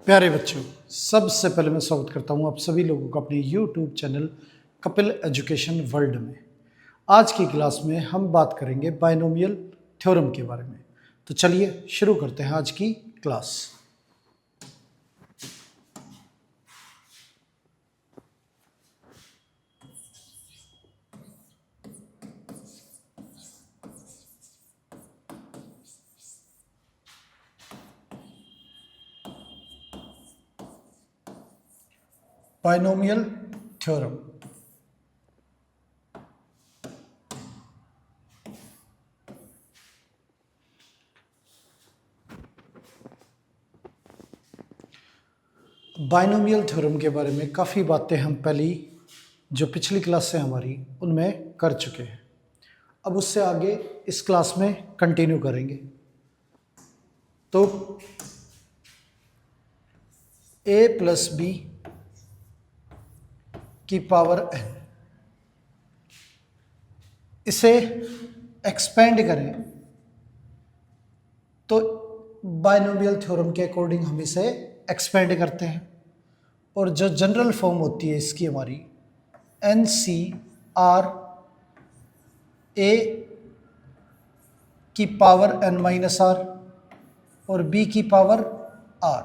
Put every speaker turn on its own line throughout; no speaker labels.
प्यारे बच्चों, सबसे पहले मैं स्वागत करता हूं आप सभी लोगों का अपने YouTube channel Kapil education world में। आज की क्लास में हम बात करेंगे बाइनोमियल थ्योरम के बारे में। तो चलिए शुरू करते हैं आज की class. Binomial theorem. Binomial theorem के बारे में काफ़ी बातें हम पहली जो पिछली क्लास से हमारी उनमें कर चुके हैं। अब उससे आगे इस क्लास में कंटिन्यू करेंगे। तो a प्लस बी की पावर n, इसे एक्सपेंड करें तो बाइनोमियल थ्योरम के अकॉर्डिंग हम इसे एक्सपेंड करते हैं और जो जनरल फॉर्म होती है इसकी हमारी एन सी आर ए की पावर n माइनस आर और b की पावर r,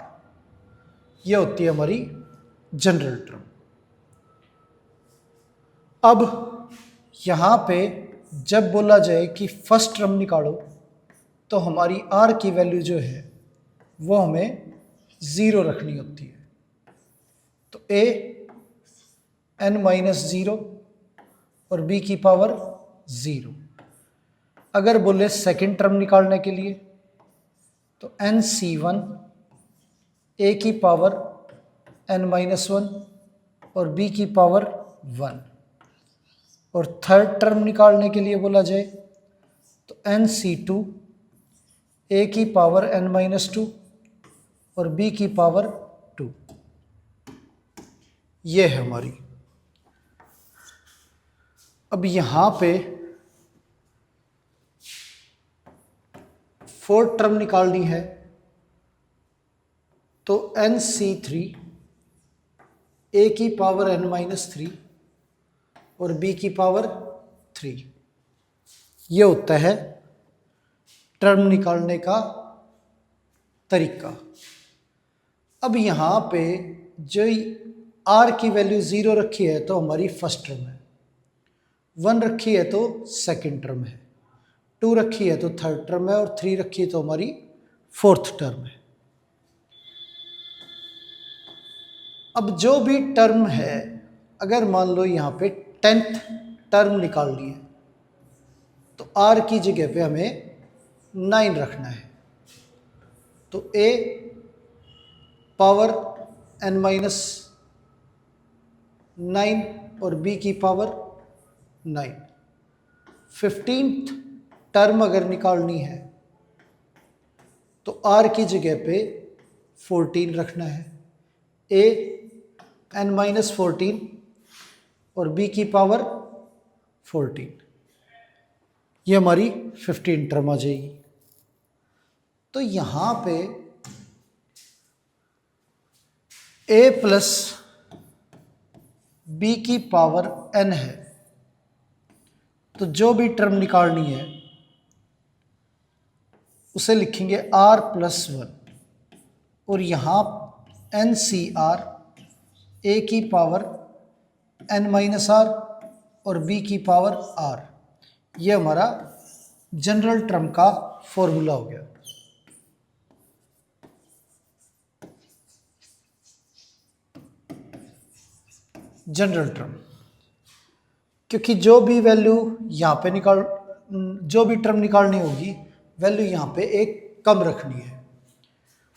ये होती है हमारी जनरल टर्म। अब यहाँ पे जब बोला जाए कि फर्स्ट टर्म निकालो तो हमारी r की वैल्यू जो है वो हमें 0 रखनी होती है। तो a n माइनस 0 और b की पावर 0। अगर बोले सेकेंड टर्म निकालने के लिए तो n c1 a की पावर n माइनस 1 और b की पावर 1। और थर्ड टर्म निकालने के लिए बोला जाए तो n c2 a की पावर n माइनस 2 और b की पावर 2। ये है हमारी। अब यहाँ पे फोर्थ टर्म निकालनी है तो nc3 a की पावर n माइनस 3 और b की पावर 3। ये होता है टर्म निकालने का तरीका। अब यहाँ पे जो r की वैल्यू 0 रखी है तो हमारी फर्स्ट टर्म है, 1 रखी है तो सेकंड टर्म है, 2 रखी है तो थर्ड टर्म है और 3 रखी है तो हमारी फोर्थ टर्म है। अब जो भी टर्म है, अगर मान लो यहाँ पे 10th टर्म निकालनी है तो r की जगह पे हमें 9 रखना है। तो a पावर n माइनस 9 और b की पावर 9। 15th टर्म अगर निकालनी है तो r की जगह पे 14 रखना है। a n माइनस 14 और b की पावर 14। ये हमारी 15 टर्म आ जाएगी। तो यहाँ पे a प्लस b की पावर n है, तो जो भी टर्म निकालनी है उसे लिखेंगे r प्लस 1 और यहाँ n सी आर a की पावर n माइनस आर और b की पावर r। ये हमारा जनरल टर्म का फॉर्मूला हो गया। जनरल टर्म, क्योंकि जो भी वैल्यू यहाँ पे जो भी टर्म निकालनी होगी वैल्यू यहाँ पे एक कम रखनी है।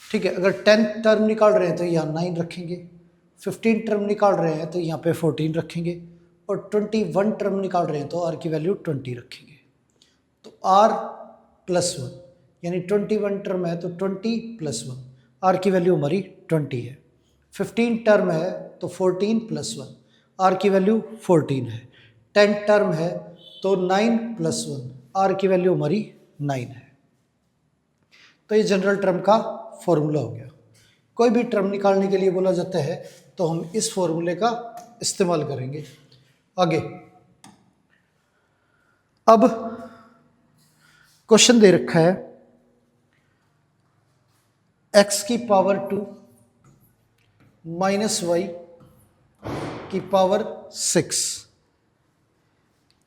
ठीक है, अगर 10th टर्म निकाल रहे हैं तो यहाँ 9 रखेंगे, 15 टर्म निकाल रहे हैं तो यहाँ पे 14 रखेंगे और 21 टर्म निकाल रहे हैं तो r की वैल्यू 20 रखेंगे। तो r प्लस 1 यानी 21 टर्म है तो 20 प्लस 1, r की वैल्यू हमारी 20 है। 15 टर्म है तो 14 प्लस 1, r की वैल्यू 14 है। 10 टर्म है तो 9 प्लस 1, r की वैल्यू हमारी 9 है। तो ये जनरल टर्म का फॉर्मूला हो गया। कोई भी टर्म निकालने के लिए बोला जाता है तो हम इस फॉर्मूले का इस्तेमाल करेंगे। आगे अब क्वेश्चन दे रखा है x की पावर 2 माइनस वाई की पावर 6।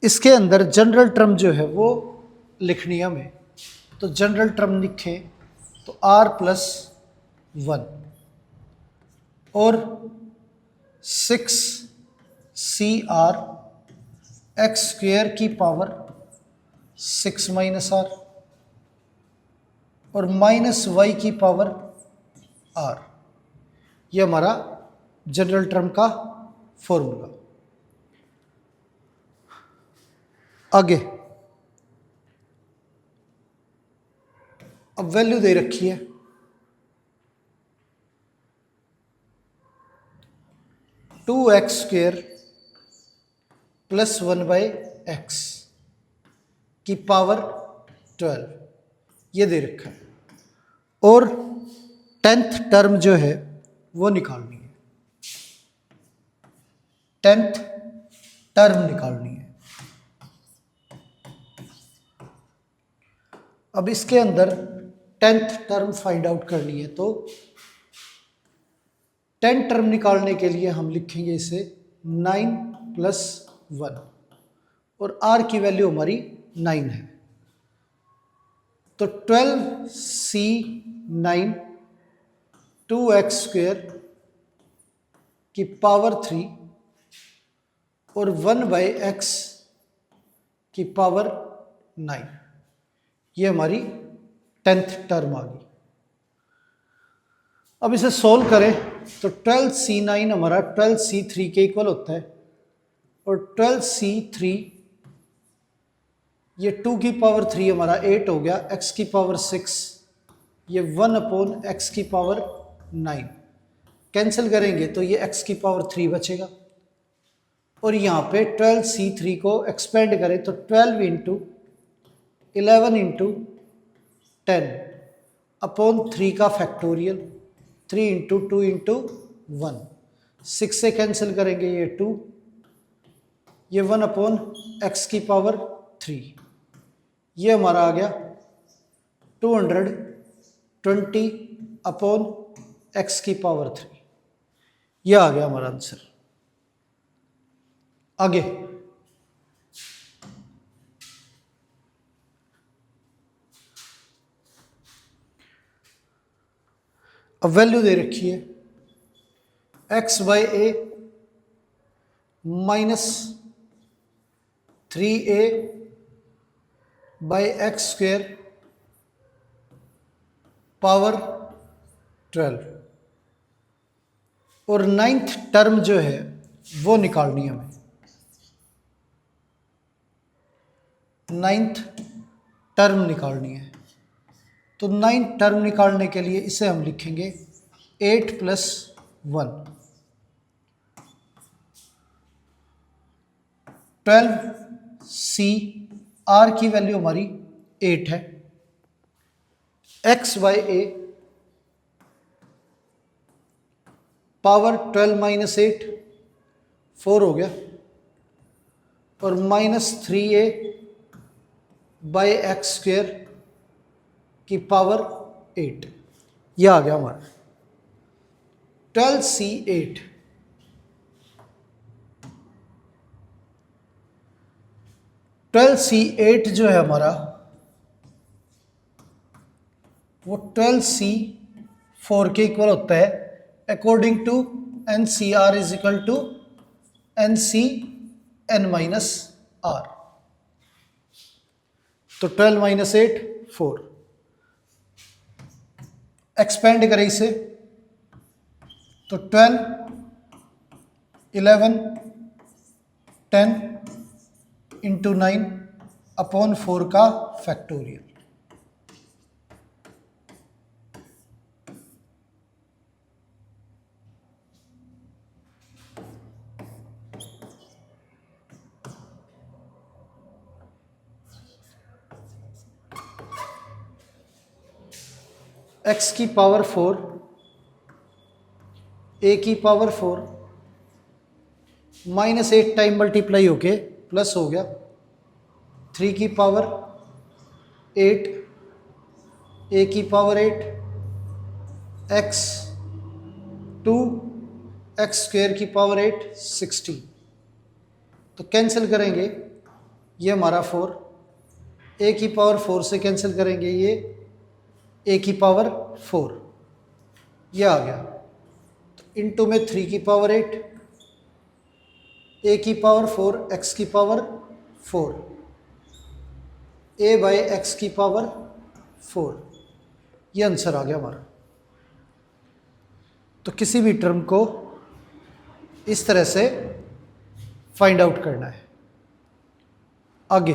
इसके अंदर जनरल टर्म जो है वो लिखनी है हमें, तो जनरल टर्म लिखें तो r प्लस 1 और 6cr एक्स स्क्वेयर की पावर 6 माइनस आर और माइनस वाई की पावर r। ये हमारा जनरल टर्म का फॉर्मूला। आगे अब वैल्यू दे रखी है 2x स्क्वेयर प्लस 1/x की पावर 12, ये दे रखा है और 10th टर्म जो है वो निकालनी है, 10th टर्म निकालनी है। अब इसके अंदर 10th टर्म फाइंड आउट करनी है, तो 10 टर्म निकालने के लिए हम लिखेंगे इसे 9 प्लस 1 और r की वैल्यू हमारी 9 है, तो 12c9 2x स्क्वेयर की पावर 3 और 1/x की पावर 9, ये हमारी 10th टर्म आ गई। अब इसे सोल्व करें तो 12c9 हमारा 12c3 के इक्वल होता है और 12c3 ये 2 की पावर 3 हमारा 8 हो गया, x की पावर 6 ये 1/x की पावर 9 कैंसिल करेंगे तो ये x की पावर 3 बचेगा और यहाँ पे 12c3 को एक्सपेंड करें तो 12 इंटू 11 इंटू 10 अपॉन 3 का फैक्टोरियल 3 इंटू 2 इंटू 1, 6 से कैंसिल करेंगे ये 2, ये 1/x की पावर 3, ये हमारा आ गया 220 अपॉन x की पावर 3, ये आ गया हमारा आंसर। आगे अब वैल्यू दे रखी है x/a minus 3a/x square power 12 और 9th टर्म जो है वो निकालनी है हमें। 9th टर्म निकालनी है, तो 9th टर्म निकालने के लिए इसे हम लिखेंगे 8 प्लस 1, 12c r की वैल्यू हमारी 8 है, x/a पावर 12 माइनस 8 4 हो गया और माइनस 3a/x स्क्वेयर की पावर 8, यह आ गया हमारा 12c8। 12c8 जो है हमारा वो 12c4 के इक्वल होता है according to NCR is equal to NCN minus R, तो 12 माइनस 8 4, एक्सपेंड करें इसे तो 12 11 10 इंटू 9 अपॉन 4 का फैक्टोरियल, x की पावर 4 ए की पावर 4 -8 टाइम मल्टीप्लाई होके प्लस हो गया 3 की पावर 8 ए की पावर 8 एक्स 2 एक्स स्क्वेयर की पावर 8 60। तो कैंसिल करेंगे ये हमारा 4, ए की पावर 4 से कैंसिल करेंगे ये ए की पावर 4, ये आ गया। तो इनटू में 3 की पावर 8 ए की पावर 4 एक्स की पावर 4 ए बाय एक्स की पावर 4, ये आंसर आ गया हमारा। तो किसी भी टर्म को इस तरह से फाइंड आउट करना है। आगे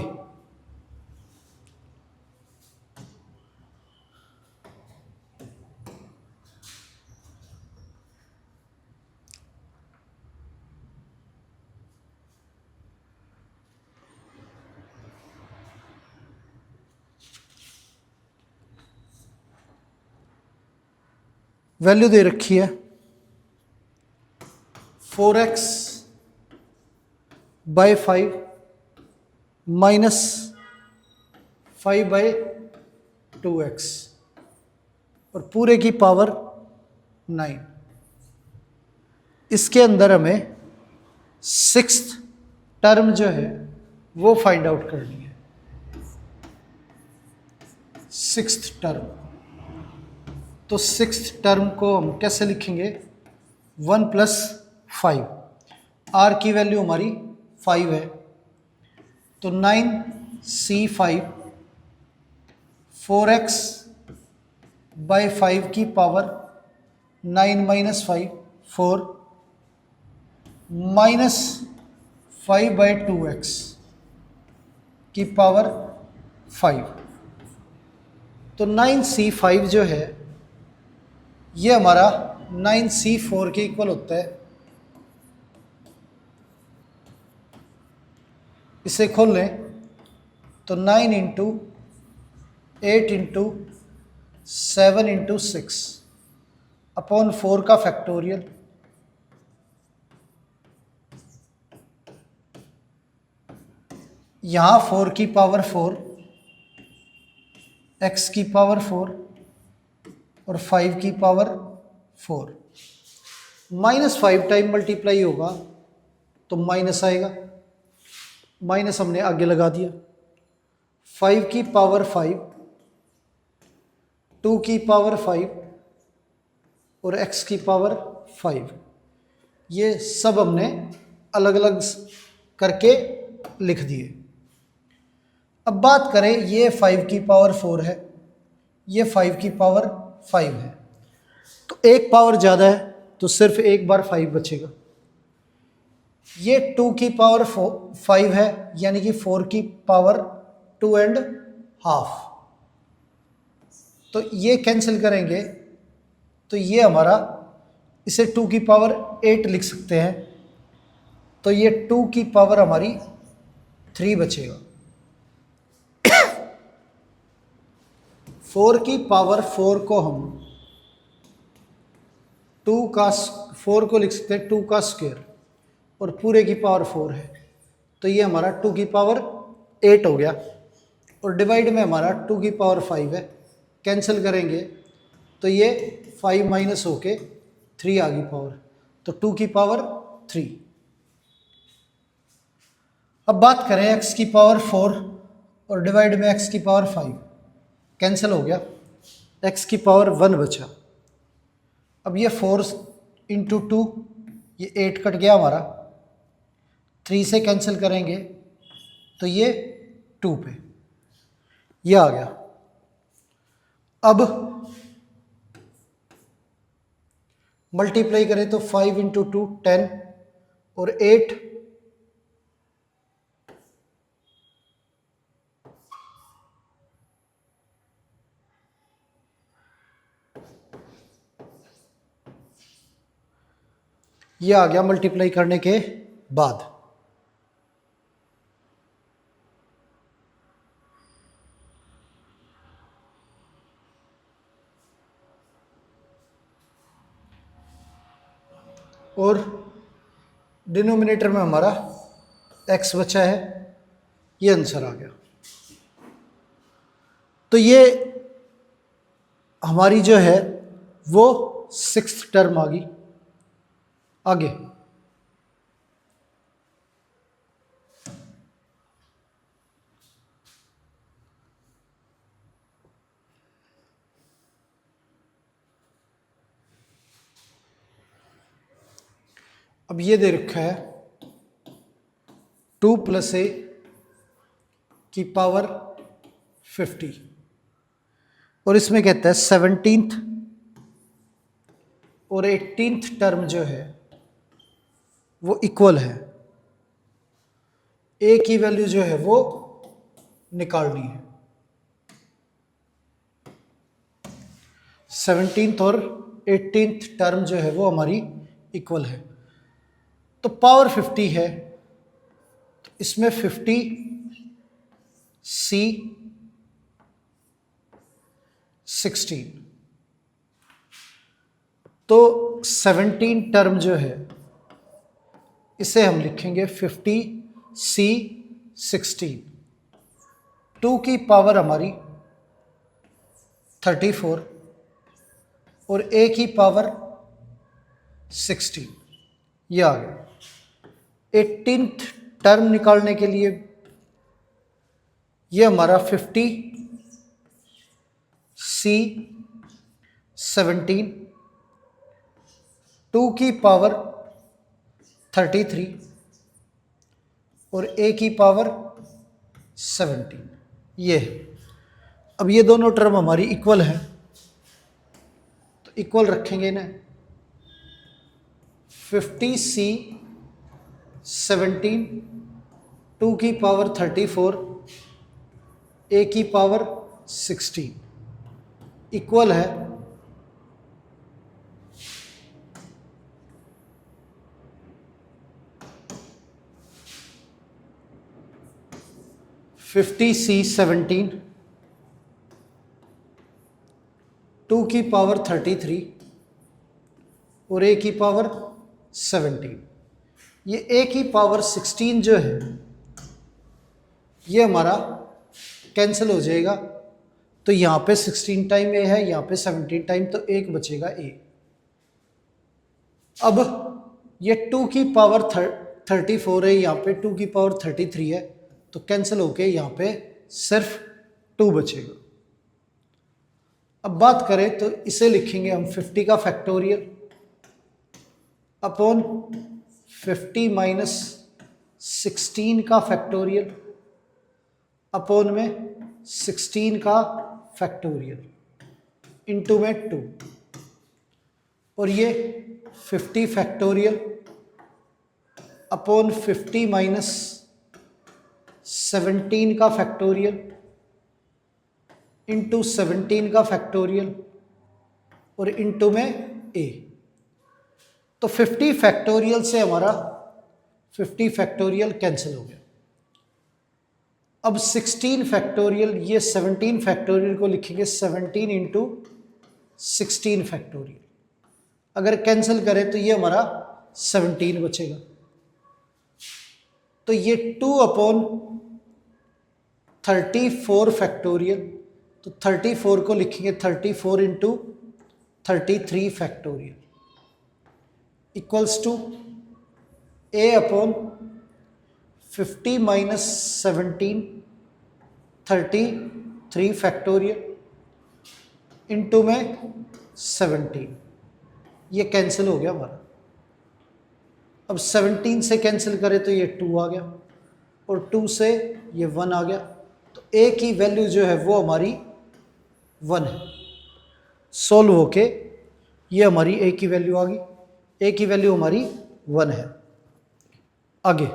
वैल्यू दे रखी है 4x bye 5 minus 5 bye 2x और पूरे की पावर 9। इसके अंदर हमें सिक्स्थ टर्म जो है वो फाइंड आउट करनी है। सिक्स्थ टर्म, तो सिक्स्थ टर्म को हम कैसे लिखेंगे 1 + 5, आर की वैल्यू हमारी 5 है तो 9c5 4x बाय 5 की पावर 9 - 5 4 माइनस 5 बाय 2x की पावर 5। तो 9c5 जो है ये हमारा 9c4 के इक्वल होता है। इसे खोल लें तो 9 × 8 × 7 × 6 अपॉन 4 का फैक्टोरियल, यहाँ 4 की पावर 4 x की पावर 4 और 5 की पावर 4 -5 टाइम मल्टीप्लाई होगा तो माइनस आएगा, माइनस हमने आगे लगा दिया। 5 की पावर 5 2 की पावर 5 और x की पावर 5, ये सब हमने अलग अलग करके लिख दिए। अब बात करें ये 5 की पावर 4 है, ये 5 की पावर 5 है, तो एक पावर ज़्यादा है तो सिर्फ एक बार 5 बचेगा। ये 2 की पावर 5 है यानी कि 4 की पावर 2.5, तो ये कैंसिल करेंगे तो ये हमारा, इसे 2 की पावर 8 लिख सकते हैं, तो ये 2 की पावर हमारी 3 बचेगा। 4 की पावर 4 को हम 4 को लिख सकते हैं 2 का स्क्वायर और पूरे की पावर 4 है, तो ये हमारा 2 की पावर 8 हो गया और डिवाइड में हमारा 2 की पावर 5 है, कैंसिल करेंगे तो ये 5 माइनस होके 3 आ गई पावर, तो 2 की पावर 3। अब बात करें x की पावर 4 और डिवाइड में x की पावर 5, कैंसिल हो गया, x की पावर 1 बचा। अब ये 4 × 2 ये 8 कट गया हमारा, 3 से कैंसिल करेंगे तो ये 2 पे ये आ गया। अब मल्टीप्लाई करें तो 5 × 2 10 और 8 ये आ गया मल्टीप्लाई करने के बाद। और डिनोमिनेटर में हमारा x बचा है, ये आंसर आ गया। तो ये हमारी जो है वो 6th टर्म आ गई। आगे अब ये दे रखा है 2 + a की पावर 50 और इसमें कहता है 17th और 18th टर्म जो है वो इक्वल है। a की वैल्यू जो है वो निकालनी है। 17th और 18th टर्म जो है वो हमारी इक्वल है। तो पावर 50 है, तो इसमें 50 c 16, तो 17 टर्म जो है इसे हम लिखेंगे 50 c 16। 2 की पावर हमारी 34 और a की पावर 16, ये आ गया। 18th टर्म निकालने के लिए ये हमारा 50 c 17, 2 की पावर 33 और a की पावर 17, ये है। अब ये दोनों टर्म हमारी इक्वल है, तो इक्वल रखेंगे ना। 50 c 17, 2 की पावर 34, a की पावर 16 इक्वल है 50 c 17, 2 की पावर 33 और a की पावर 17। ये a की पावर 16 जो है ये हमारा कैंसिल हो जाएगा, तो यहाँ पे 16 टाइम a है, यहाँ पे 17 टाइम, तो एक बचेगा a। अब ये 2 की पावर 34 है, यहाँ पे 2 की पावर 33 है, तो कैंसिल होके यहाँ पे सिर्फ 2 बचेगा। अब बात करें तो इसे लिखेंगे हम 50 का फैक्टोरियल अपॉन 50 माइनस 16 का फैक्टोरियल अपॉन में 16 का फैक्टोरियल इंटू में 2, और ये 50 फैक्टोरियल अपॉन 50 माइनस 17 का फैक्टोरियल इंटू 17 का फैक्टोरियल और इंटू में a। तो 50 फैक्टोरियल से हमारा 50 फैक्टोरियल कैंसिल हो गया। अब 16 फैक्टोरियल, ये 17 फैक्टोरियल को लिखेंगे 17 इंटू 16 फैक्टोरियल। अगर कैंसिल करें तो ये हमारा 17 बचेगा। तो ये 2 अपॉन 34 फैक्टोरियल, तो 34 को लिखेंगे 34 into 33 factorial equals to a upon 50 minus 17 33 factorial into में 17, ये कैंसिल हो गया हमारा। अब 17 से कैंसिल करें तो ये 2 आ गया और 2 से ये 1 आ गया, तो a की वैल्यू जो है वो हमारी 1 है। सोल्व होके ये हमारी a की वैल्यू आ गई, a की वैल्यू हमारी 1 है। आगे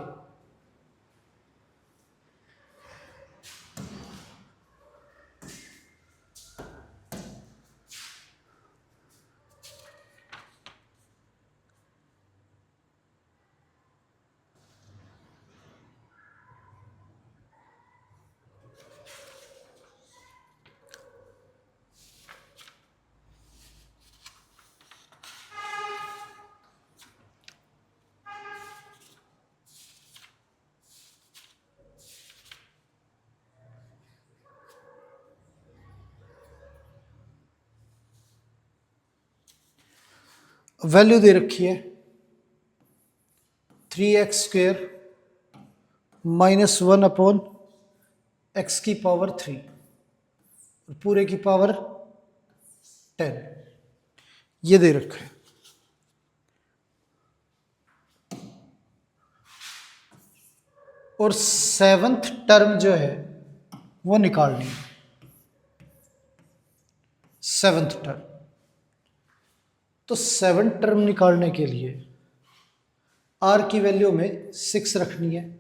वैल्यू दे रखी है 3x² -1 अपॉन x की पावर 3 और पूरे की पावर 10 ये दे रखा है। और सेवंथ टर्म जो है वो निकालनी है। सेवंथ टर्म, तो सेवंथ टर्म निकालने के लिए r की वैल्यू में 6 रखनी है।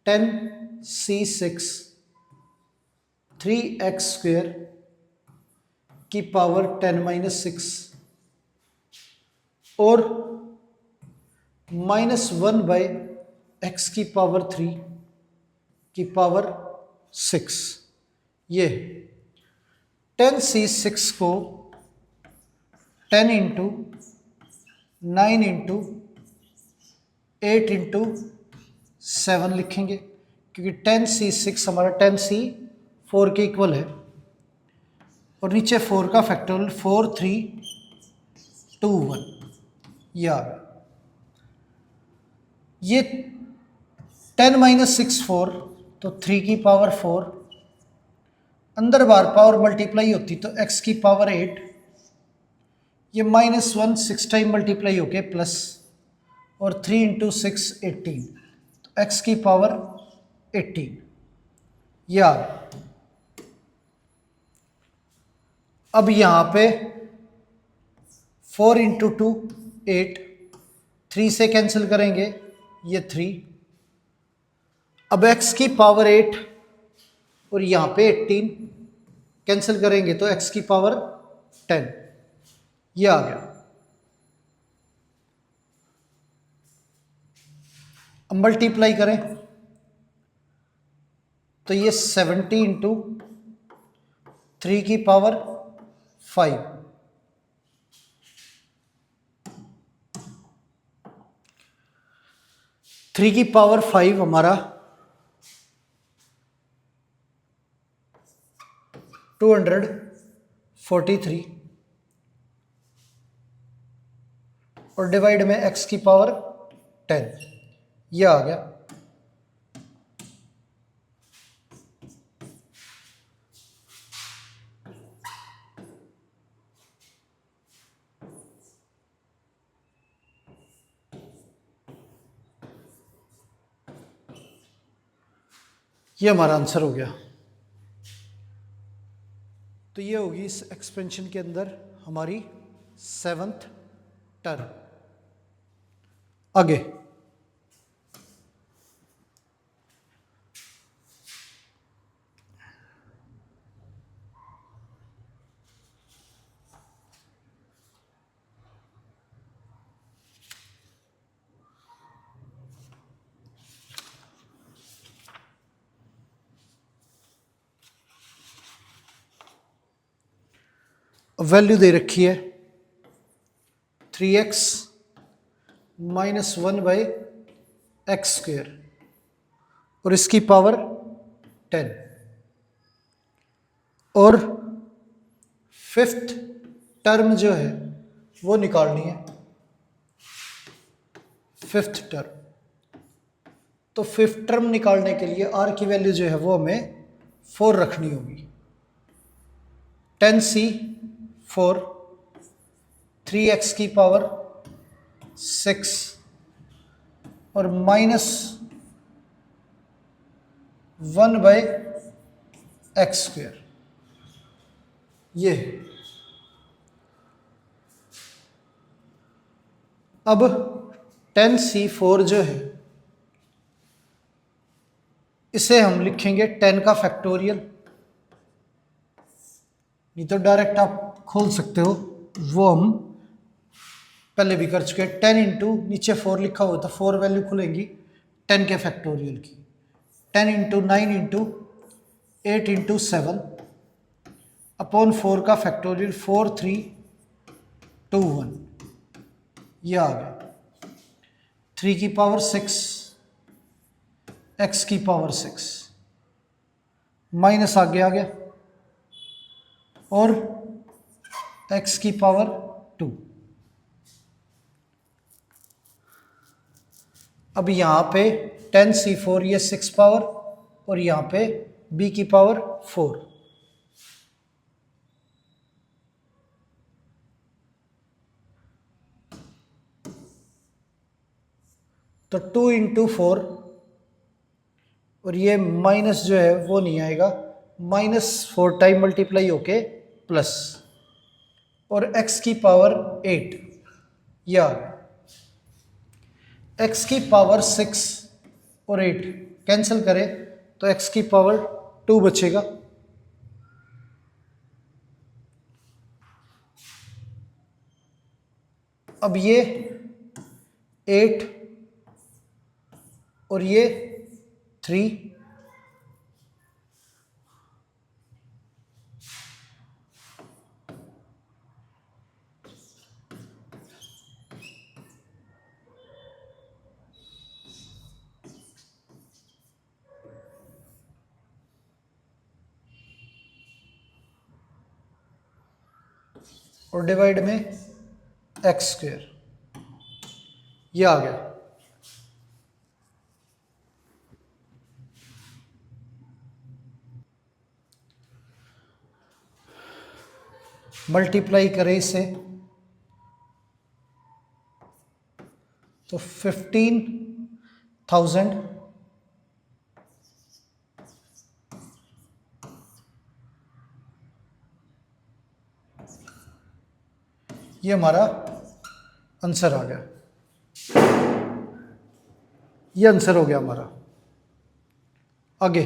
10c6 3x² की पावर 10-6 और -1/x की पावर 3 की पावर 6। ये 10c6 को 10 इंटू 9 इंटू 8 इंटू 7 लिखेंगे, क्योंकि 10c6 हमारा 10c4 के इक्वल है। और नीचे 4 का फैक्टोरियल 4 3 2 1 ये आ गया। ये 10-6 4 तो 3 की पावर 4, अंदर बार पावर मल्टीप्लाई होती तो x की पावर 8, ये -1 6 टाइम मल्टीप्लाई होके प्लस, और 3 इंटू 6 18, तो x की पावर 18 ये आ गया। अब यहाँ पे 4 इंटू 2 8, 3 से कैंसिल करेंगे ये 3। अब x की पावर 8 और यहाँ पे 18 कैंसिल करेंगे तो x की पावर 10 ये आ गया। अब मल्टीप्लाई करें तो ये 70 इंटू 3 की पावर 5, 3 की पावर 5 हमारा 243 और डिवाइड में x की पावर 10 ये आ गया। ये हमारा आंसर हो गया। तो ये होगी इस एक्सपेंशन के अंदर हमारी सेवंथ टर्म। आगे वैल्यू दे रखी है 3x -1/x² और इसकी पावर 10, और फिफ्थ टर्म जो है वो निकालनी है। फिफ्थ टर्म, तो फिफ्थ टर्म निकालने के लिए r की वैल्यू जो है वो हमें 4 रखनी होगी। 10c4 3x की पावर 6 और -1/x², ये अब 10c4 जो है इसे हम लिखेंगे 10 का फैक्टोरियल, नहीं तो डायरेक्ट आप खोल सकते हो, वो हम पहले भी कर चुके हैं। 10 इंटू नीचे 4 लिखा हुआ तो 4 वैल्यू खुलेंगी 10 के फैक्टोरियल की। 10 इंटू 9 इंटू 8 इंटू 7 अपॉन 4 का फैक्टोरियल 4 3 2 1 ये आ गया। 3 की पावर 6 x की पावर 6 माइनस आगे आ गया और x की पावर 2 अब यहाँ पे 10c4 ये 6 पावर और यहाँ पे b की पावर 4। तो 2 इंटू 4 और ये माइनस जो है वो नहीं आएगा, -4 टाइम मल्टीप्लाई होके प्लस, और x की पावर 8 या x की पावर 6 और 8 कैंसिल करें तो x की पावर 2 बचेगा। अब ये 8 और ये 3, और डिवाइड में x², ये आ गया। मल्टीप्लाई करें इसे तो 15,000 ये हमारा आंसर आ गया। ये आंसर हो गया हमारा। आगे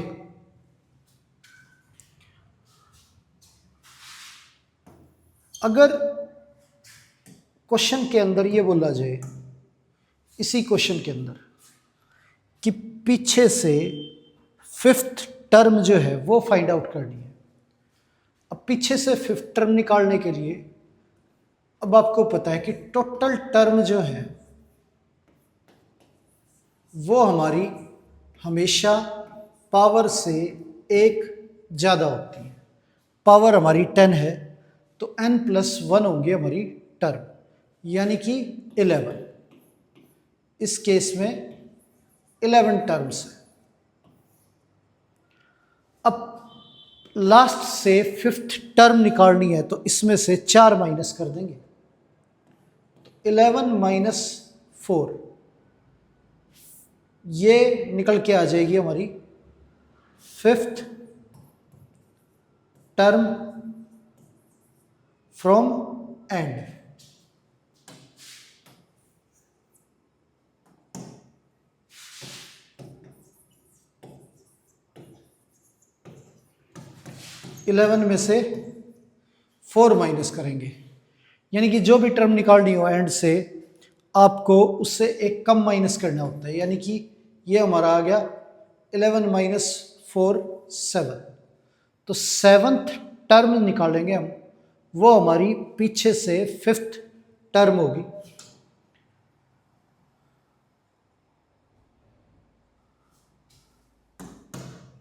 अगर क्वेश्चन के अंदर ये बोला जाए, इसी क्वेश्चन के अंदर, कि पीछे से 5th टर्म जो है वो फाइंड आउट करनी है। अब पीछे से 5th टर्म निकालने के लिए अब आपको पता है कि टोटल टर्म जो है वो हमारी हमेशा पावर से 1 ज़्यादा होती है। पावर हमारी 10 है तो n+1 होंगी हमारी टर्म, यानी कि 11। इस केस में 11 टर्म्स है। अब लास्ट से 5th टर्म निकालनी है तो इसमें से 4 माइनस कर देंगे, तो 11 - 4 ये निकल के आ जाएगी हमारी 5th term from and. Eleven में से 4 माइनस करेंगे, यानी कि जो भी टर्म निकालनी हो एंड से आपको उससे एक कम माइनस करना होता है, यानी कि ये हमारा आ गया 11 - 4 7। तो 7th टर्म निकालेंगे हम, वो हमारी पीछे से 5th टर्म होगी।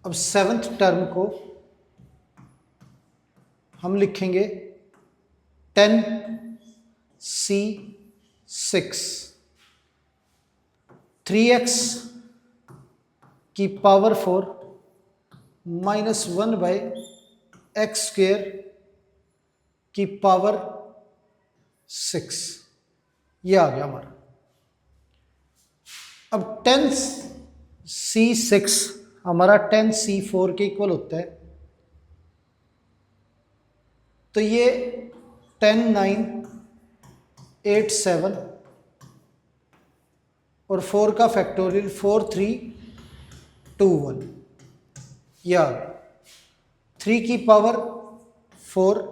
अब 7th टर्म को हम लिखेंगे 10c6 3x की पावर 4 -1/x² की पावर 6, ये आ गया हमारा। अब 10c6 हमारा 10c4 के इक्वल होता है, तो ये 10 9 8 7 और 4 का फैक्टोरियल 4 3 2 1, या 3 की पावर 4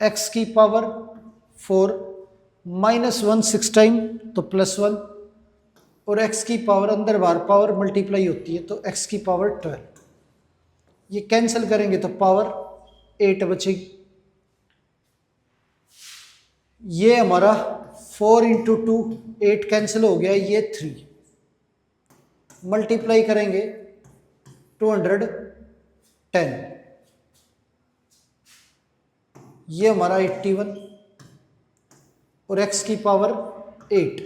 x की पावर 4 -1 6 टाइम तो +1, और x की पावर अंदर बाहर पावर मल्टीप्लाई होती है तो x की पावर 12। ये कैंसिल करेंगे तो पावर 8 बचेगी। ये हमारा 4 × 2 8 कैंसिल हो गया, ये 3 मल्टीप्लाई करेंगे 210, ये हमारा 81 और x की पावर 8,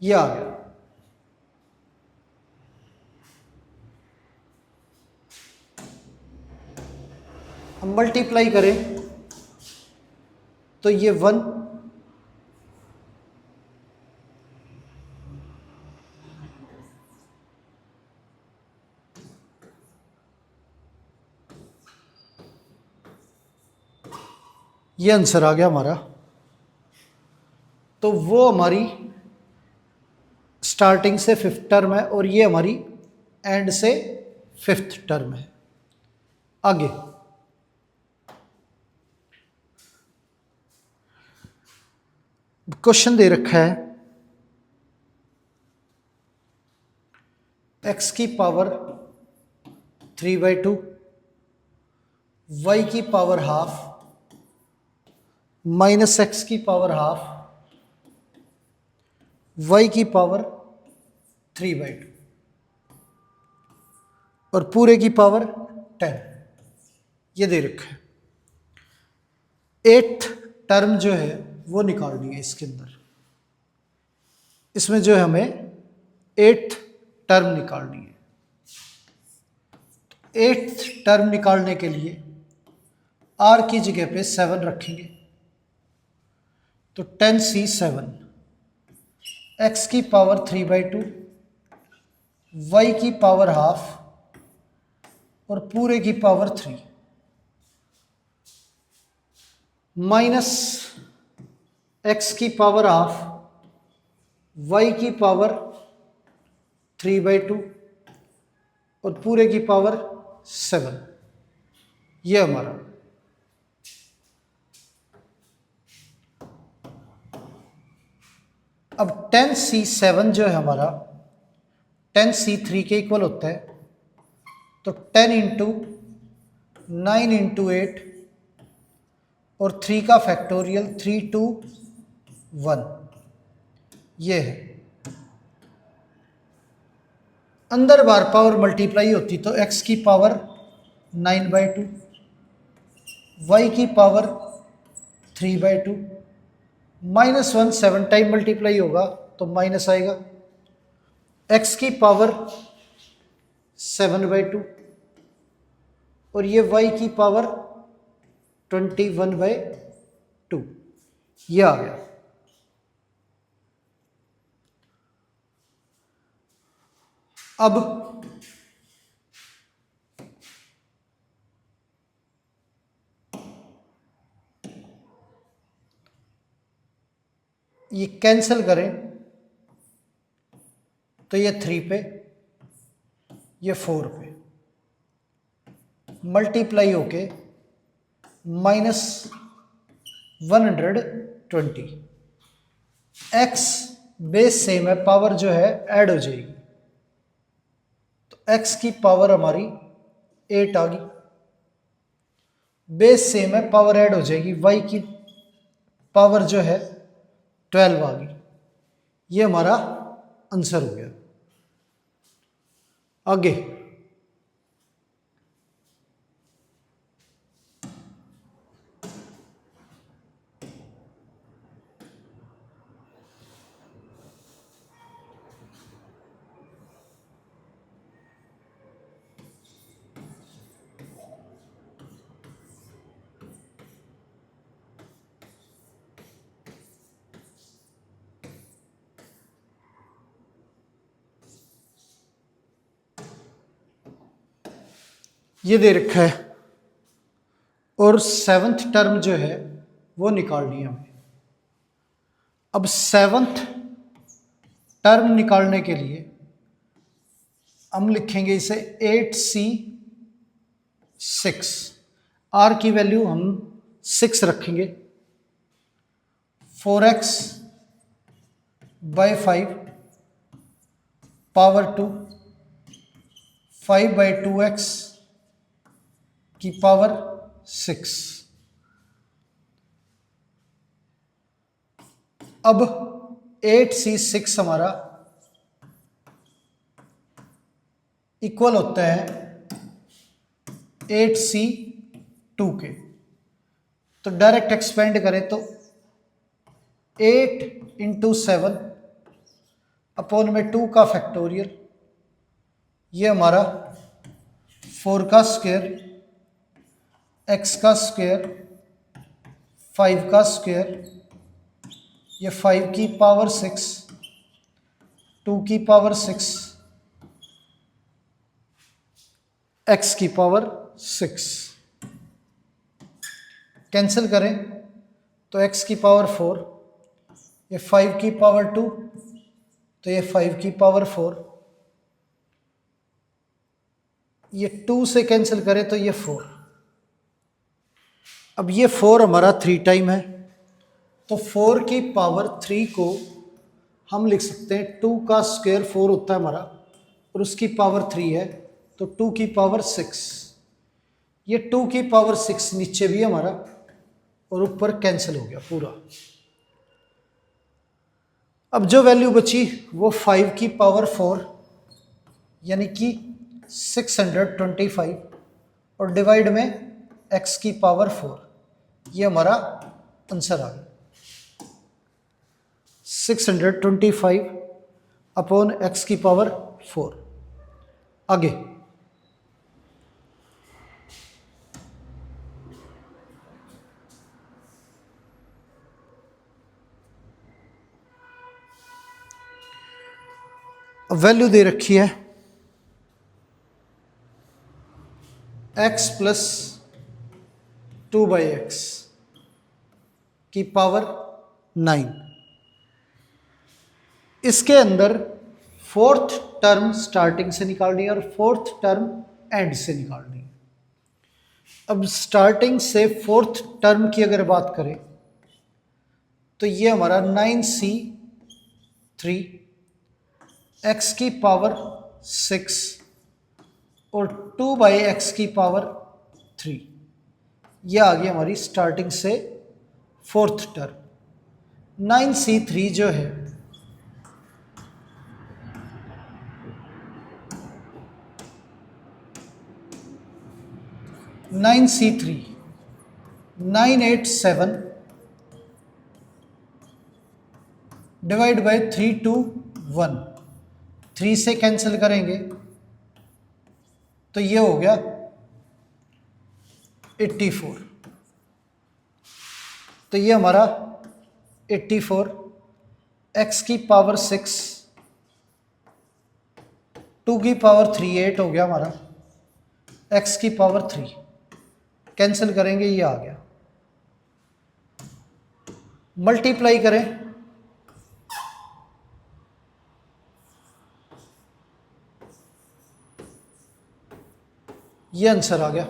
ये आ गया। हम मल्टीप्लाई करें तो ये 1, ये आंसर आ गया हमारा। तो वो हमारी स्टार्टिंग से 5th टर्म है और ये हमारी एंड से 5th टर्म है। आगे क्वेश्चन दे रखा है x की पावर 3/2, y की पावर हाफ, माइनस x की पावर हाफ, y की पावर 3/2 और पूरे की पावर 10, ये दे रखा है। 8th टर्म जो है वो निकालनी है इसके अंदर। इसमें जो है हमें 8th टर्म निकालनी है। 8th टर्म निकालने के लिए r की जगह पे 7 रखेंगे, तो 10c7, x की पावर 3/2, y की पावर हाफ और पूरे की पावर 3, माइनस x की पावर हाफ, y की पावर 3/2 और पूरे की पावर 7, ये हमारा। अब 10c7 जो है हमारा 10c3 के इक्वल होता है, तो 10 इंटू 9 इंटू 8 और 3 का फैक्टोरियल 3 2 1, ये है। अंदर बार पावर मल्टीप्लाई होती तो x की पावर 9/2, y की पावर 3/2, -1 7 टाइम मल्टीप्लाई होगा तो माइनस आएगा, x की पावर 7/2 और ये y की पावर 21/2, ये आ गया। अब ये कैंसिल करें तो ये 3 पे, ये 4 पे मल्टीप्लाई होके -120। x बेस सेम है, पावर जो है ऐड हो जाएगी, तो x की पावर हमारी 8 आ गई। बेस सेम है, पावर ऐड हो जाएगी, y की पावर जो है 12 आ गई। ये हमारा आंसर हो गया। आगे ये दे रखा है और 7th टर्म जो है वो निकालनी है हमें। अब 7th टर्म निकालने के लिए हम लिखेंगे इसे 8c6, r की वैल्यू हम 6 रखेंगे, 4x/5 पावर 2, 5/2x की पावर 6। अब 8c6 हमारा इक्वल होता है 8c2 के, तो डायरेक्ट एक्सपेंड करें तो 8 इंटू 7 अपॉन में 2 का फैक्टोरियल, ये हमारा 4 का स्क्वायर एक्स का स्क्वायर, 5 का स्क्वायर, ये 5 की पावर 6, 2 की पावर 6, एक्स की पावर 6। कैंसिल करें तो एक्स की पावर 4, ये 5 की पावर 2, तो ये 5 की पावर 4, ये 2 से कैंसिल करें तो ये 4। अब ये 4 हमारा 3 टाइम है, तो 4 की पावर 3 को हम लिख सकते हैं 2 का स्क्वायर 4 होता है हमारा, और उसकी पावर 3 है, तो 2 की पावर 6। ये 2 की पावर 6 नीचे भी हमारा, और ऊपर कैंसिल हो गया पूरा। अब जो वैल्यू बची वो 5 की पावर 4 यानी कि 625, और डिवाइड में x की पावर 4, ये हमारा आंसर आ गया। 625 अपॉन x की पावर 4। आगे वैल्यू दे रखी है x प्लस 2/x की पावर 9। इसके अंदर फोर्थ टर्म स्टार्टिंग से निकालनी है और फोर्थ टर्म एंड से निकालनी है। अब स्टार्टिंग से फोर्थ टर्म की अगर बात करें तो ये हमारा 9c3 x की पावर 6 और 2/x की पावर 3, ये आ गई हमारी स्टार्टिंग से फोर्थ टर्म। 9c3 जो है 9c3 987 डिवाइड बाय 321, 3 से कैंसिल करेंगे तो ये हो गया 84। तो ये हमारा 84, x की पावर 6, 2 की पावर 3, 8 हो गया हमारा, x की पावर 3 कैंसिल करेंगे, ये आ गया। मल्टीप्लाई करें ये आंसर आ गया।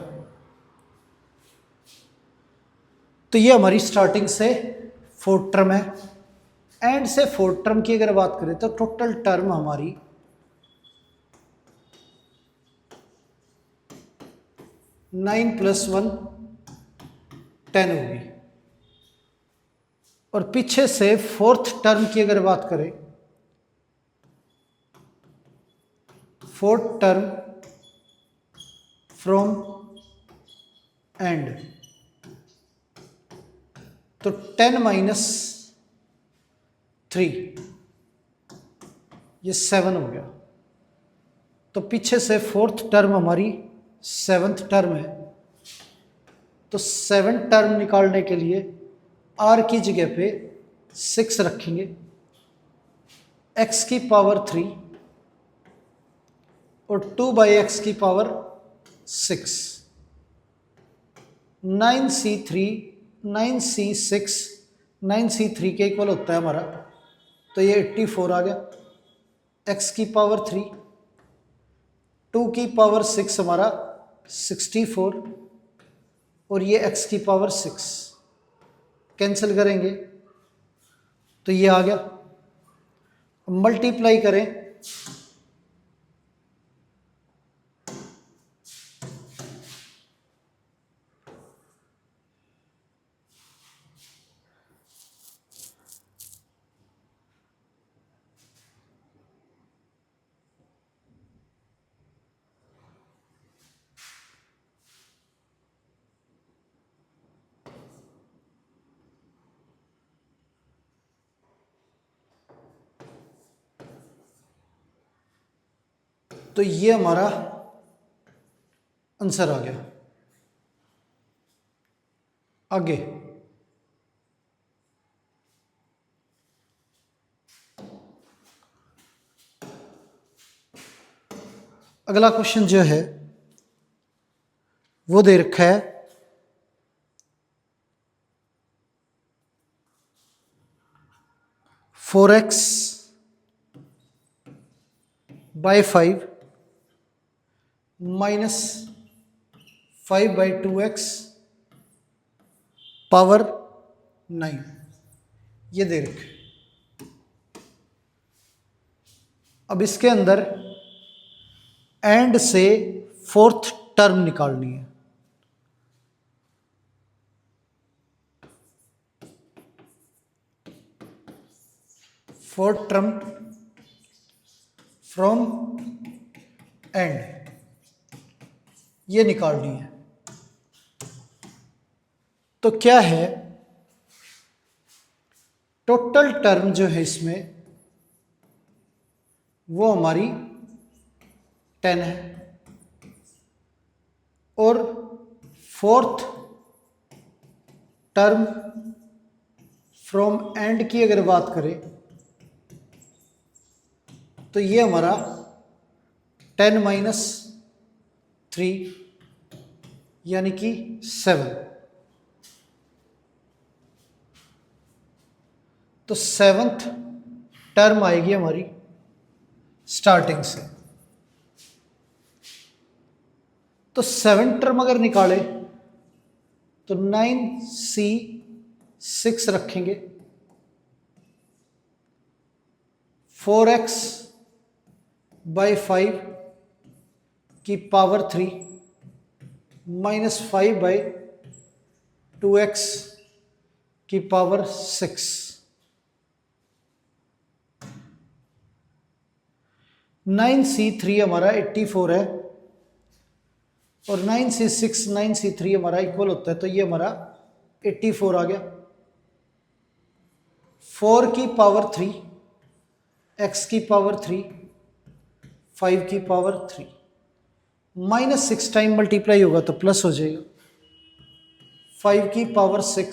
तो ये हमारी स्टार्टिंग से फोर्थ टर्म है। एंड से फोर्थ टर्म की अगर बात करें तो टोटल टर्म हमारी 9 + 1 10 होगी। और पीछे से फोर्थ टर्म की अगर बात करें, फोर्थ टर्म फ्रॉम एंड, तो 10 - 3 ये 7 हो गया। तो पीछे से फोर्थ टर्म हमारी 7th टर्म है, तो 7th टर्म निकालने के लिए r की जगह पे 6 रखेंगे, x की पावर 3 और 2/x की पावर 6। 9c3 9c6 9c3 के इक्वल होता है हमारा, तो ये 84 आ गया। x की पावर 3, 2 की पावर 6 हमारा 64, और ये x की पावर 6 कैंसिल करेंगे तो ये आ गया। मल्टीप्लाई करें तो ये हमारा आंसर आ गया। आगे अगला क्वेश्चन जो है वो दे रखा है 4x by 5 minus 5/2x power 9 ये दे रखे। अब इसके अंदर एंड से फोर्थ टर्म निकालनी है। फोर्थ टर्म फ्रॉम एंड ये निकालनी है। तो क्या है, टोटल टर्म जो है इसमें वो हमारी 10 है और फोर्थ टर्म फ्रॉम एंड की अगर बात करें तो ये हमारा 10 - 3 यानी कि 7। तो 7th टर्म आएगी हमारी स्टार्टिंग से। तो 7th टर्म अगर निकाले तो 9c6 रखेंगे, 4x बाई 5 की पावर 3 माइनस 5/2x की पावर 6। 9c3 हमारा 84 है और 9c6 9c3 हमारा इक्वल होता है, तो ये हमारा 84 आ गया। 4 की पावर 3, x की पावर 3, 5 की पावर 3, -6 टाइम मल्टीप्लाई होगा तो प्लस हो जाएगा। 5 की पावर 6,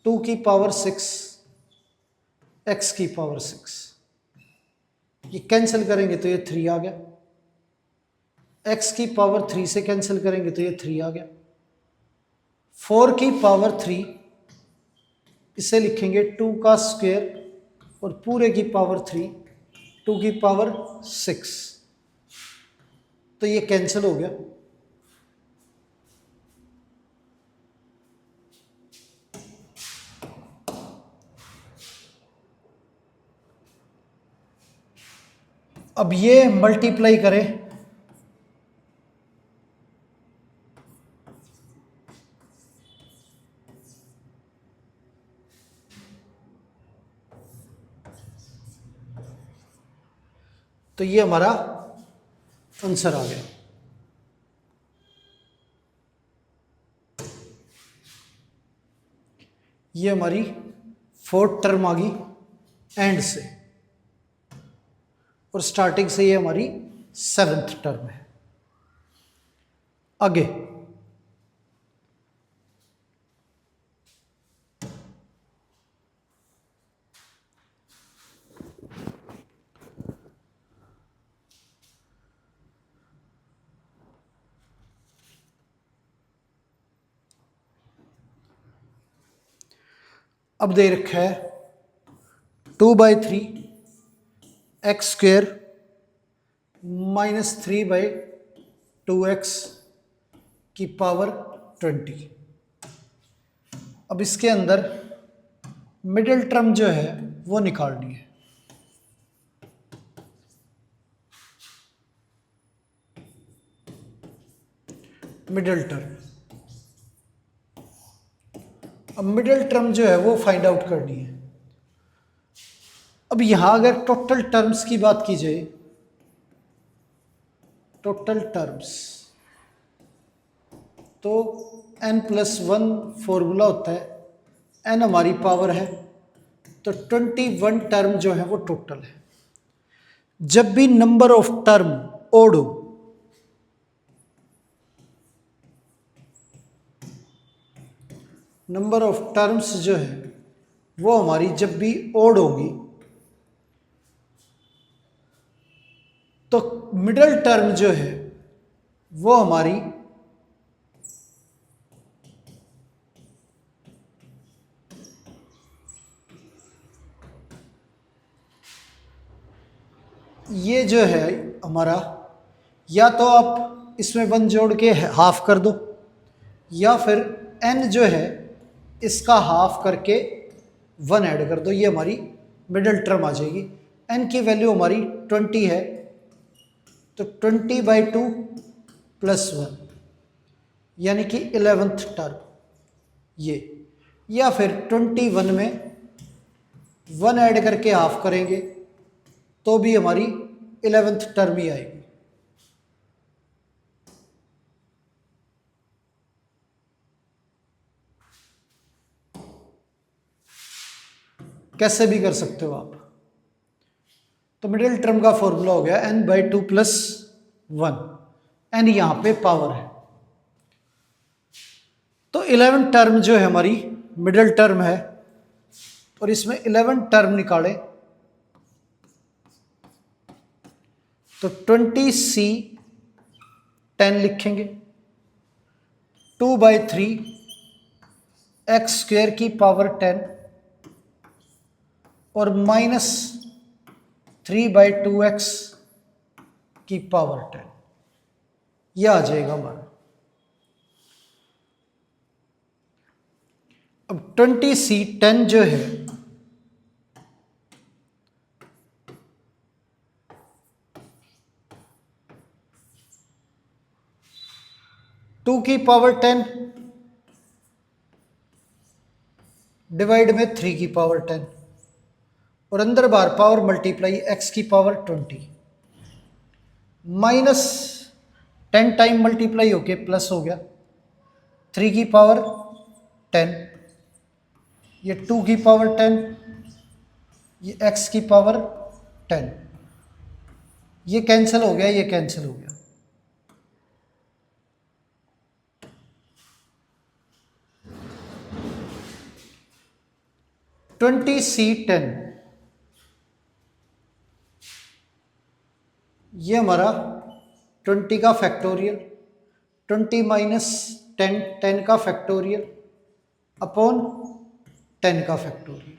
2 की पावर 6, x की पावर 6, ये कैंसिल करेंगे तो ये 3 आ गया। x की पावर 3 से कैंसिल करेंगे तो ये 3 आ गया। 4 की पावर 3 इसे लिखेंगे 2 का स्क्वायर और पूरे की पावर 3 2 की पावर 6, तो ये कैंसिल हो गया। अब ये मल्टीप्लाई करें तो ये हमारा आंसर आ गया। ये हमारी फोर्थ टर्म आ गई एंड से और स्टार्टिंग से ये हमारी 7th टर्म है। आगे अब दे रखा है 2/3 x स्क्वायर -3/2x की पावर 20। अब इसके अंदर मिडिल टर्म जो है वो निकालनी है। मिडिल टर्म, अब मिडिल टर्म जो है वो फाइंड आउट करनी है। अब यहां अगर टोटल टर्म्स की बात की जाए, टोटल टर्म्स, तो n+1 फॉर्मूला होता है, n हमारी पावर है, तो 21 टर्म जो है वो टोटल है। जब भी नंबर ऑफ टर्म ओड हो नंबर ऑफ टर्म्स जो है वो हमारी जब भी ओड होगी तो मिडल टर्म जो है वो हमारी ये जो है हमारा, या तो आप इसमें 1 जोड़ के हाफ कर दो, या फिर n जो है इसका हाफ करके 1 ऐड कर दो, ये हमारी मिडल टर्म आ जाएगी। n की वैल्यू हमारी 20 है, तो 20/2 + 1 यानी कि 11th टर्म ये, या फिर 21 में 1 ऐड करके हाफ करेंगे तो भी हमारी 11th टर्म ही आएगी। कैसे भी कर सकते हो आप। तो मिडिल टर्म का फॉर्मूला हो गया n/2 + 1, n यहां पे पावर है। तो 11 टर्म जो है हमारी मिडिल टर्म है, और इसमें 11 टर्म निकाले तो 20c 10 लिखेंगे, 2/3 x² की पावर 10 और -3/2x की पावर 10, यह आ जाएगा हमारा। अब 20c 10 जो है टू की पावर 10 डिवाइड में 3 की पावर 10 और अंदर बार पावर मल्टीप्लाई x की पावर 20 -10 टाइम मल्टीप्लाई होके प्लस हो गया 3 की पावर 10, ये 2 की पावर 10, ये x की पावर 10, ये कैंसिल हो गया, ये कैंसिल हो गया। (20c10) ये हमारा 20 का फैक्टोरियल, 20 - 10 10 का फैक्टोरियल अपॉन 10 का फैक्टोरियल,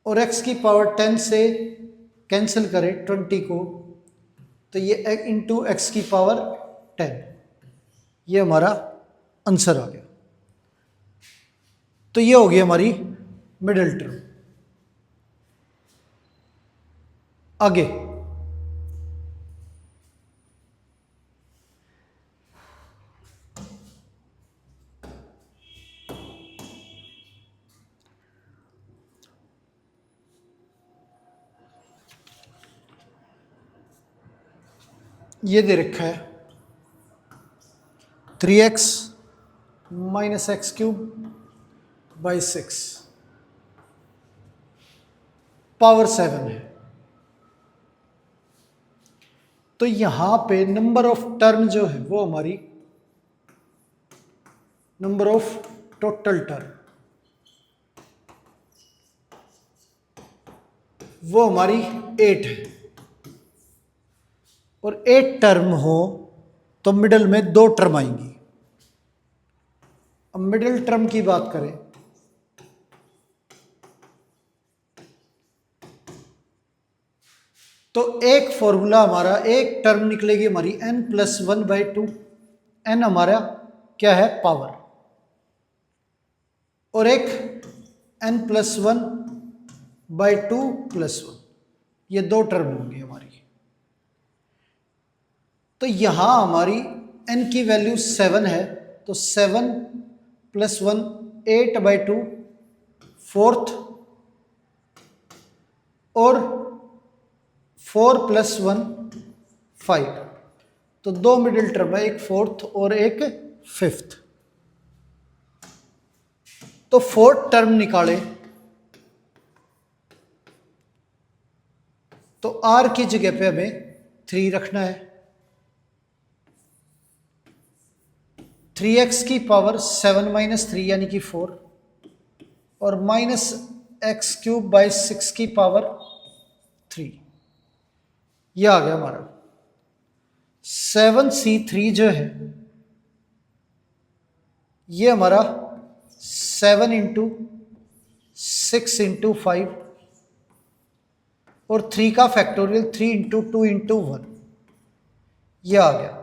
और x की पावर 10 से कैंसिल करें 20 को तो ये इंटू एक्स की पावर 10, ये हमारा आंसर आ गया। तो ये हो गई हमारी मिडिल टर्म। आगे ये दे रखा है 3x - x³ / 6 पावर 7 है। तो यहां पे नंबर ऑफ टर्म जो है वो हमारी, नंबर ऑफ टोटल टर्म वो हमारी 8 है, और 8 टर्म हो तो मिडल में 2 टर्म आएंगी। अब मिडिल टर्म की बात करें तो एक फॉर्मूला हमारा, एक टर्म निकलेगी हमारी n+1/2, n हमारा क्या है पावर, और एक n+1/2 + 1, ये 2 टर्म होंगी हमारी। तो यहां हमारी n की वैल्यू 7 है, तो 7 + 1 8/2 4th, और 4 + 1 5, तो 2 मिडिल टर्म है, एक 4th और एक 5th। तो 4th टर्म निकाले तो r की जगह पे हमें 3 रखना है, 3x की पावर 7 माइनस 3 यानी कि 4 और माइनस एक्स क्यूब बाई 6 की पावर 3, यह आ गया हमारा। 7c3 जो है ये हमारा 7 इंटू 6 इंटू 5 और 3 का फैक्टोरियल 3 इंटू 2 इंटू 1, यह आ गया।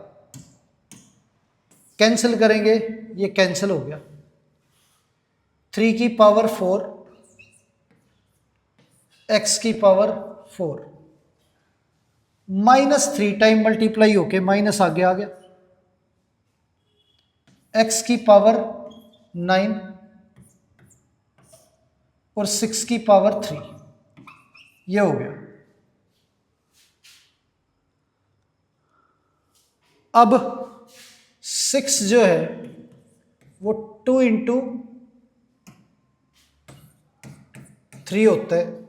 कैंसिल करेंगे, ये कैंसिल हो गया। 3 की पावर 4, x की पावर 4, माइनस 3 टाइम मल्टीप्लाई होके माइनस आगे आ गया। x की पावर 9 और 6 की पावर 3, ये हो गया। अब 6 जो है वो 2 इंटू 3 होता है,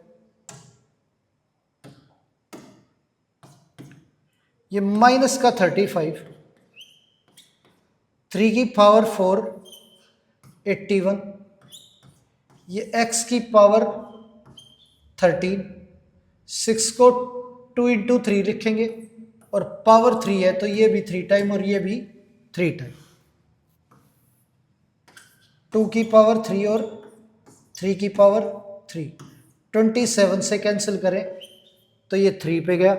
ये माइनस का 35, 3 की पावर 4 81, ये x की पावर 13, 6 को 2 इंटू 3 लिखेंगे और पावर 3 है तो ये भी 3 टाइम और ये भी 3 टाइम। 2 की पावर 3 और 3 की पावर 3, 27 से कैंसिल करें तो ये 3 पे गया।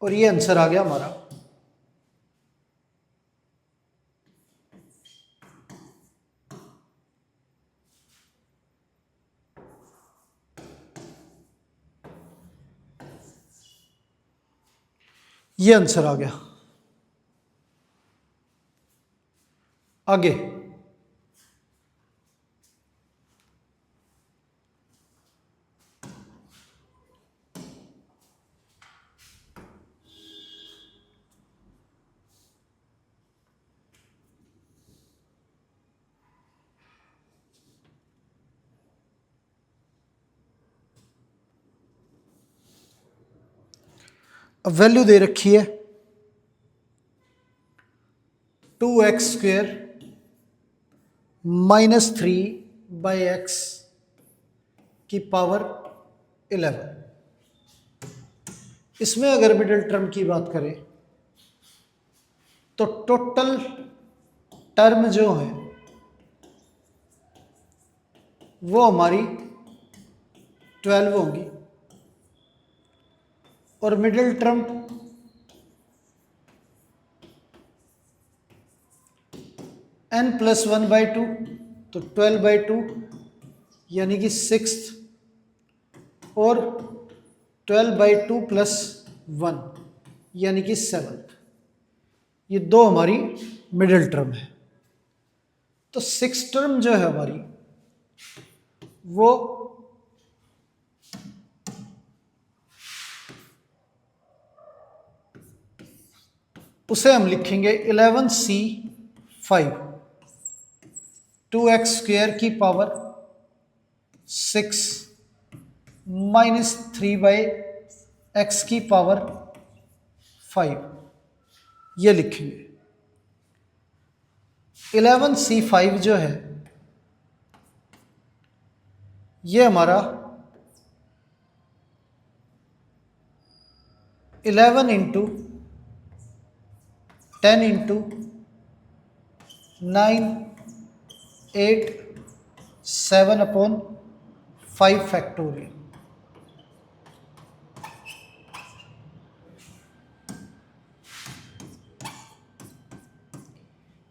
और ये आंसर आ गया हमारा। ये आंसर आ गया। आगे अब वैल्यू दे रखी है 2x² माइनस 3 बाई एक्स की पावर 11। इसमें अगर मिडिल टर्म की बात करें तो टोटल टर्म जो है वो हमारी 12 होंगी और मिडिल टर्म n+1/2 तो 12/2 यानी कि 6 और 12/2 प्लस 1 यानी कि 7, ये दो हमारी मिडिल टर्म है। तो 6 टर्म जो है हमारी वो उसे हम लिखेंगे 11c5 2x² की पावर 6 माइनस 3 बाई एक्स की पावर 5, ये लिखेंगे। 11c5 जो है ये हमारा 11 इंटू 10 इंटू 9 8 7/5 फैक्टोरियल,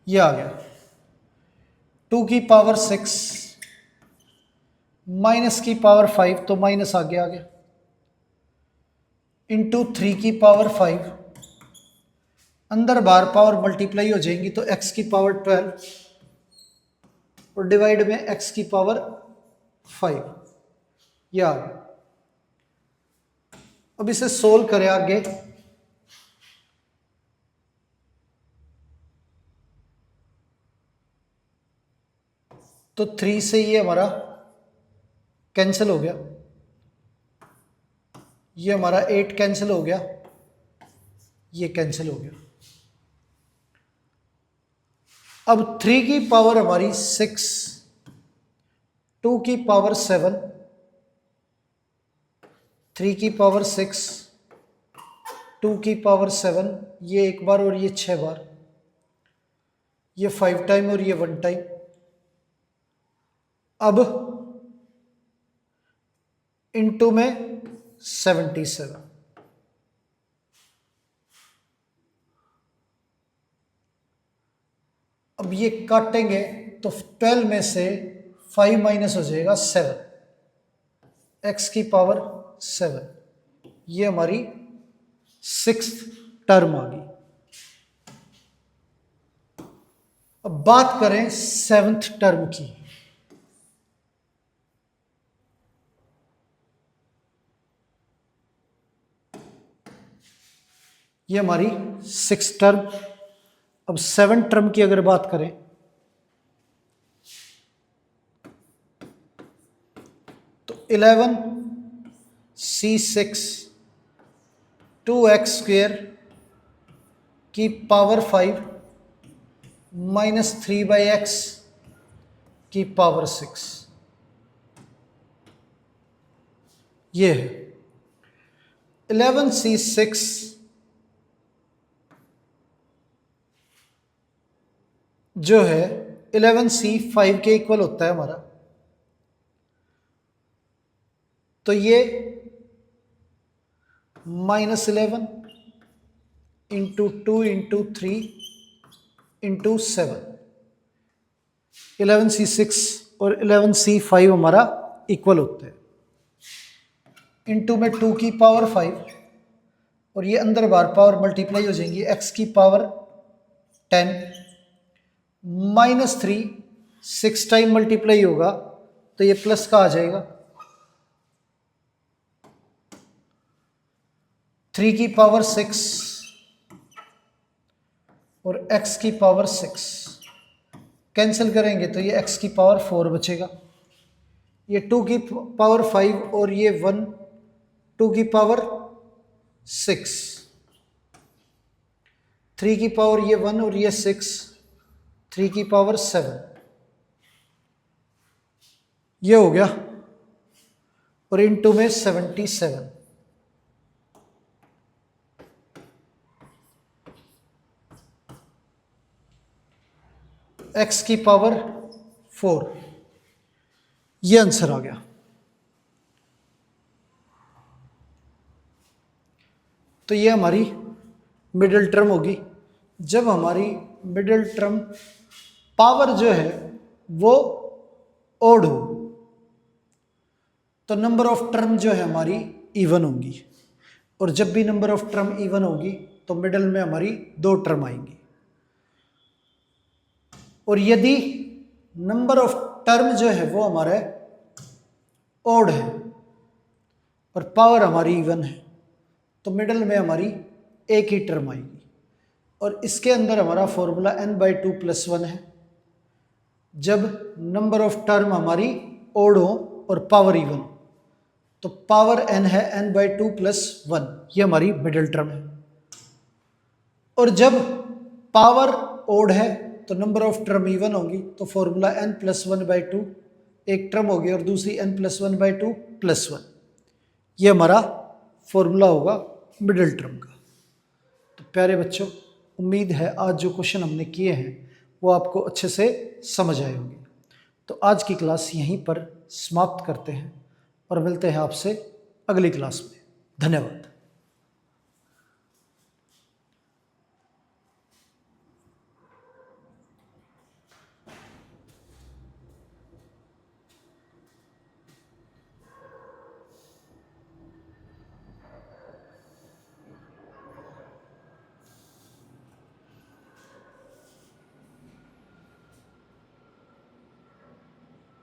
ये आ गया। 2 की पावर 6 माइनस की पावर 5 तो माइनस आगे आ गया, इंटू 3 की पावर 5, अंदर बार पावर मल्टीप्लाई हो जाएंगी तो x की पावर 12 और डिवाइड में x की पावर 5, यह आ गया। अब इसे सोल्व करें आगे तो 3 से ये हमारा कैंसिल हो गया, ये हमारा 8 कैंसिल हो गया ये कैंसिल हो गया। अब 3 की पावर हमारी 6, 2 की पावर 7, 3 की पावर 6, 2 की पावर 7, ये एक बार और ये 6 बार, ये 5 टाइम और ये 1 टाइम। अब इनटू में 77, अब ये काटेंगे तो 12 में से 5 माइनस हो जाएगा 7, x की पावर 7, ये हमारी 6th टर्म आ गई। अब बात करें 7th टर्म की। ये हमारी 6th टर्म। अब 7th टर्म की अगर बात करें तो 11c6 2x स्क्वेयर की पावर 5 माइनस 3/x की पावर 6, ये है 11c6 जो है 11c5 के इक्वल होता है हमारा, तो ये -11 इंटू 2 इंटू 3 इंटू 7, 11c6 और 11c5 हमारा इक्वल होते हैं। इंटू में 2 की पावर 5 और ये अंदर बार पावर मल्टीप्लाई हो जाएंगी, x की पावर 10 -3 6 टाइम मल्टीप्लाई होगा तो ये प्लस का आ जाएगा, 3 की पावर 6 और x की पावर 6 कैंसिल करेंगे तो ये x की पावर 4 बचेगा, ये 2 की पावर 5 और ये 1 2 की पावर 6, 3 की पावर ये 1 और ये 6 3 की पावर 7, ये हो गया, और इनटू में 77, x की पावर 4, ये आंसर आ गया। तो ये हमारी मिडिल टर्म होगी। जब हमारी मिडिल टर्म पावर जो है वो ओड हो तो नंबर ऑफ टर्म जो है हमारी इवन होंगी, और जब भी नंबर ऑफ टर्म इवन होगी तो मिडिल में हमारी 2 टर्म आएंगी। और यदि नंबर ऑफ टर्म जो है वो हमारे ओड है और पावर हमारी इवन है तो मिडिल में हमारी एक ही टर्म आएगी, और इसके अंदर हमारा फॉर्मूला n/2 + 1 है। जब नंबर ऑफ टर्म हमारी ओड हो और पावर इवन हो तो पावर n है n/2 + 1, ये हमारी मिडिल टर्म है। और जब पावर ओड है तो नंबर ऑफ टर्म इवन होगी तो फॉर्मूला n + 1/2, एक टर्म होगी और दूसरी n + 1/2 + 1, ये हमारा फॉर्मूला होगा मिडिल टर्म का। तो प्यारे बच्चों, उम्मीद है आज जो क्वेश्चन हमने किए हैं वो आपको अच्छे से समझ आए होंगे। तो आज की क्लास यहीं पर समाप्त करते हैं और मिलते हैं आपसे अगली क्लास में। धन्यवाद।